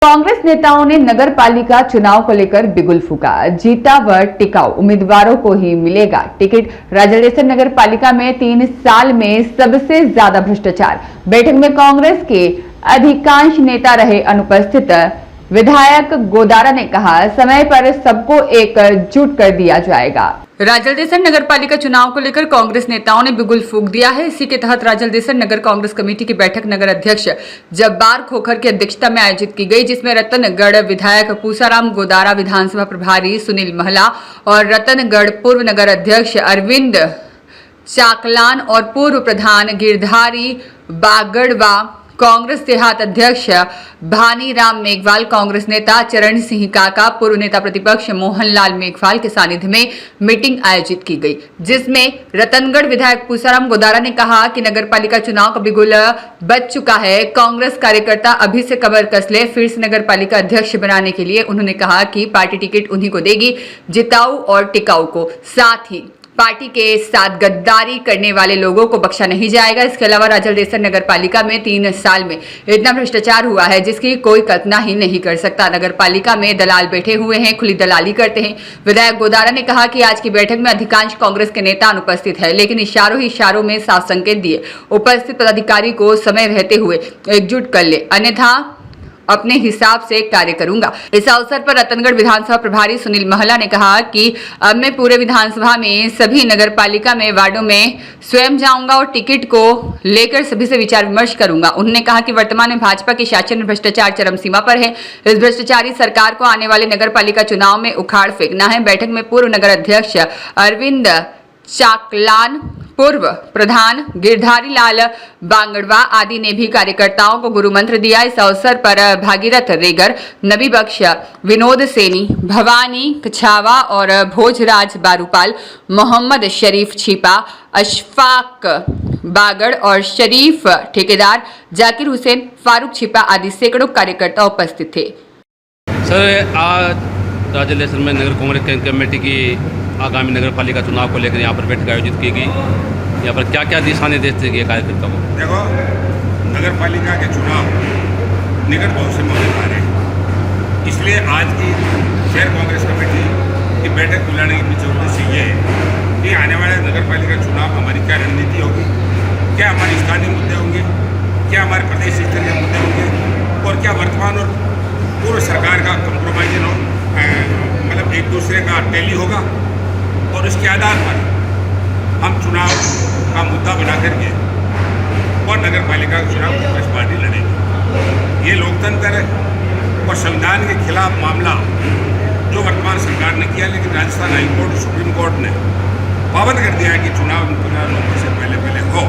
कांग्रेस नेताओं ने नगर पालिका चुनाव को लेकर बिगुल फूका। जीता व टिकाऊ उम्मीदवारों को ही मिलेगा टिकट। राजलेसर नगर पालिका में 3 साल में सबसे ज्यादा भ्रष्टाचार। बैठक में कांग्रेस के अधिकांश नेता रहे अनुपस्थित। विधायक गोदारा ने कहा, समय पर सबको एकजुट कर दिया जाएगा। राजलदेसर नगर पालिका चुनाव को लेकर कांग्रेस नेताओं ने बिगुल फूंक दिया है। इसी के तहत राजलदेसर नगर कांग्रेस कमेटी की बैठक नगर अध्यक्ष जब्बार खोखर की अध्यक्षता में आयोजित की गई, जिसमें रतनगढ़ विधायक पूसाराम गोदारा, विधानसभा प्रभारी सुनील महला और रतनगढ़ पूर्व नगर अध्यक्ष अरविंद चाकलान और पूर्व प्रधान गिरधारी बागड़वा, कांग्रेस देहात अध्यक्ष भानीराम मेघवाल, कांग्रेस नेता चरण सिंह काका, पूर्व नेता प्रतिपक्ष मोहनलाल मेघवाल के सानिध्य में मीटिंग आयोजित की गई, जिसमें रतनगढ़ विधायक पूसाराम गोदारा ने कहा कि नगर पालिका चुनाव का बिगुल बज चुका है। कांग्रेस कार्यकर्ता अभी से कमर कस ले फिर से नगर पालिका अध्यक्ष बनाने के लिए। उन्होंने कहा कि पार्टी टिकट उन्हीं को देगी, जिताऊ और टिकाऊ को। साथ ही पार्टी के साथ गद्दारी करने वाले लोगों को बख्शा नहीं जाएगा। इसके अलावा राजलदेसर नगर पालिका में 3 साल में इतना भ्रष्टाचार हुआ है जिसकी कोई कल्पना ही नहीं कर सकता। नगर पालिका में दलाल बैठे हुए हैं, खुली दलाली करते हैं। विधायक गोदारा ने कहा कि आज की बैठक में अधिकांश कांग्रेस के नेता अनुपस्थित है, लेकिन इशारों में साफ संकेत दिए उपस्थित पदाधिकारी को समय रहते हुए एकजुट कर ले, अन्यथा अपने हिसाब से कार्य करूंगा। इस अवसर पर रतनगढ़ विधानसभा प्रभारी सुनील महला ने कहा कि अब मैं पूरे विधानसभा में सभी नगर पालिका में वार्डों में स्वयं जाऊंगा और टिकट को लेकर सभी से विचार विमर्श करूंगा। उन्होंने कहा कि वर्तमान में भाजपा के शासन में भ्रष्टाचार चरम सीमा पर है। इस भ्रष्टाचारी सरकार को आने वाले नगर पालिका चुनाव में उखाड़ फेंकना है। बैठक में पूर्व नगर अध्यक्ष अरविंद चाकलान, पूर्व प्रधान गिरधारी लाल बांगड़वा आदि ने भी कार्यकर्ताओं को गुरु मंत्र दिया। इस अवसर पर भागीरथ रेगर, नबी बख्श, विनोद सेनी, भवानी कछावा और भोजराज बारूपाल, मोहम्मद शरीफ छिपा, अशफाक बागड़ और शरीफ ठेकेदार, जाकिर हुसैन, फारूक छिपा आदि सैकड़ों कार्यकर्ता उपस्थित थे। सर, आज राजलेसर में नगर कांग्रेस कमेटी की आगामी नगर पालिका चुनाव को लेकर यहाँ पर बैठक आयोजित की गई। यहाँ पर क्या क्या दिशा निर्देश दिए कार्यकर्ताओं को? देखो, नगर पालिका के चुनाव निकट भविष्य में होने वाले हैं, इसलिए आज की शहर कांग्रेस कमेटी की बैठक बुलाने के पीछे उद्देश्य ये है कि आने वाले नगर पालिका चुनाव हमारी क्या रणनीति होगी, क्या हमारे स्थानीय मुद्दे होंगे, क्या हमारे प्रदेश स्तर के मुद्दे होंगे और क्या वर्तमान और पूर्व सरकार का कंप्रोमाइजन हो, मतलब एक दूसरे का टैली होगा और उसके आधार पर हम चुनाव का मुद्दा बना करके और नगर पालिका का चुनाव कांग्रेस पार्टी लड़ेगी। ये लोकतंत्र और संविधान के खिलाफ मामला जो वर्तमान सरकार ने किया, लेकिन राजस्थान हाईकोर्ट, सुप्रीम कोर्ट ने पाबंद कर दिया है कि चुनाव नवंबर से पहले हो।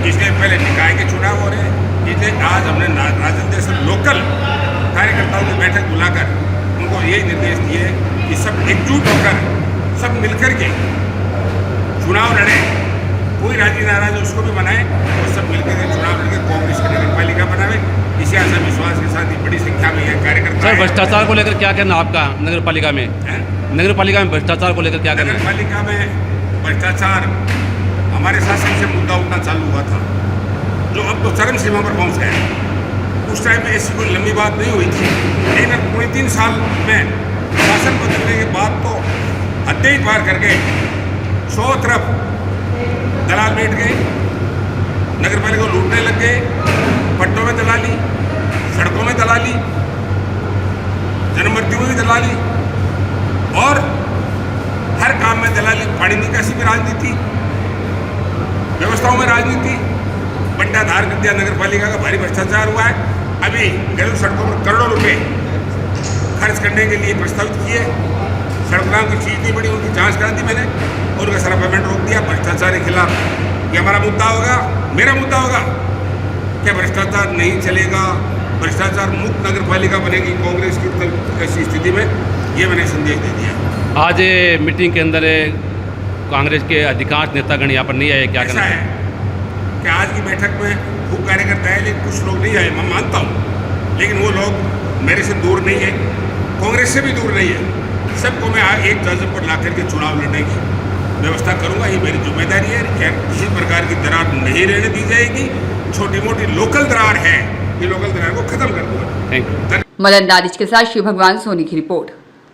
इसलिए पहले निकाय के चुनाव हो रहे हैं। इसलिए आज हमने राजलदेसर लोकल कार्यकर्ताओं की बैठक बुलाकर उनको यही निर्देश दिए कि सब एकजुट होकर, सब मिलकर के चुनाव लड़े। कोई राजी नाराज उसको भी बनाए और सब मिलकर के चुनाव लड़के कांग्रेस की नगर पालिका बनावे। इसी आशा विश्वास के साथ ही बड़ी संख्या में यह कार्यकर्ता। सर, भ्रष्टाचार को लेकर क्या कहना आपका नगर पालिका में? नगर पालिका में भ्रष्टाचार को लेकर क्या कहना? नगर पालिका में भ्रष्टाचार हमारे शासन से मुद्दा उठना चालू हुआ था, जो अब तो चरम सीमा पर पहुँच गया। उस टाइम में ऐसी कोई लंबी बात नहीं हुई थी, लेकिन पूरे 3 साल में शासन बदलने के बाद तो हद ही पार कर गए। 100 तरफ दलाल बैठ गए, नगर पालिका को लूटने लग गए। पट्टों में दलाली, सड़कों में दलाली, जनमृत्यु में भी दलाली और हर काम में दलाली। पानी निकासी में राजनीति, व्यवस्थाओं में राजनीति, बंटाधार कर दिया नगर पालिका का। भारी भ्रष्टाचार हुआ है। अभी घरेलू सड़कों पर करोड़ों रुपए खर्च करने के लिए प्रस्तावित किए। सड़कों की चीज नहीं बड़ी, उनकी जांच करा दी मैंने और उनका सारा पेमेंट रोक दिया। भ्रष्टाचार के खिलाफ ये हमारा मुद्दा होगा, मेरा मुद्दा होगा कि भ्रष्टाचार नहीं चलेगा। भ्रष्टाचार मुक्त नगर पालिका बनेगी कांग्रेस की ऐसी स्थिति में, ये मैंने संदेश दे दिया। आज मीटिंग के अंदर कांग्रेस के अधिकांश नेतागण यहाँ पर नहीं आए, क्या कहना है कि आज की बैठक में खूब कार्यकर्ता है, लेकिन कुछ लोग नहीं आए, मैं मानता हूँ, लेकिन वो लोग मेरे से दूर नहीं है, कांग्रेस से भी दूर नहीं है। सबको मैं एक जज्बे पर ला करके चुनाव लड़ने की व्यवस्था करूंगा। ये मेरी जिम्मेदारी है। किसी प्रकार की दरार नहीं रहने दी जाएगी। छोटी मोटी लोकल दरार है, ये लोकल दरार को खत्म कर दूंगा। Thank you. मदन दानिश के साथ शिव भगवान सोनी की रिपोर्ट।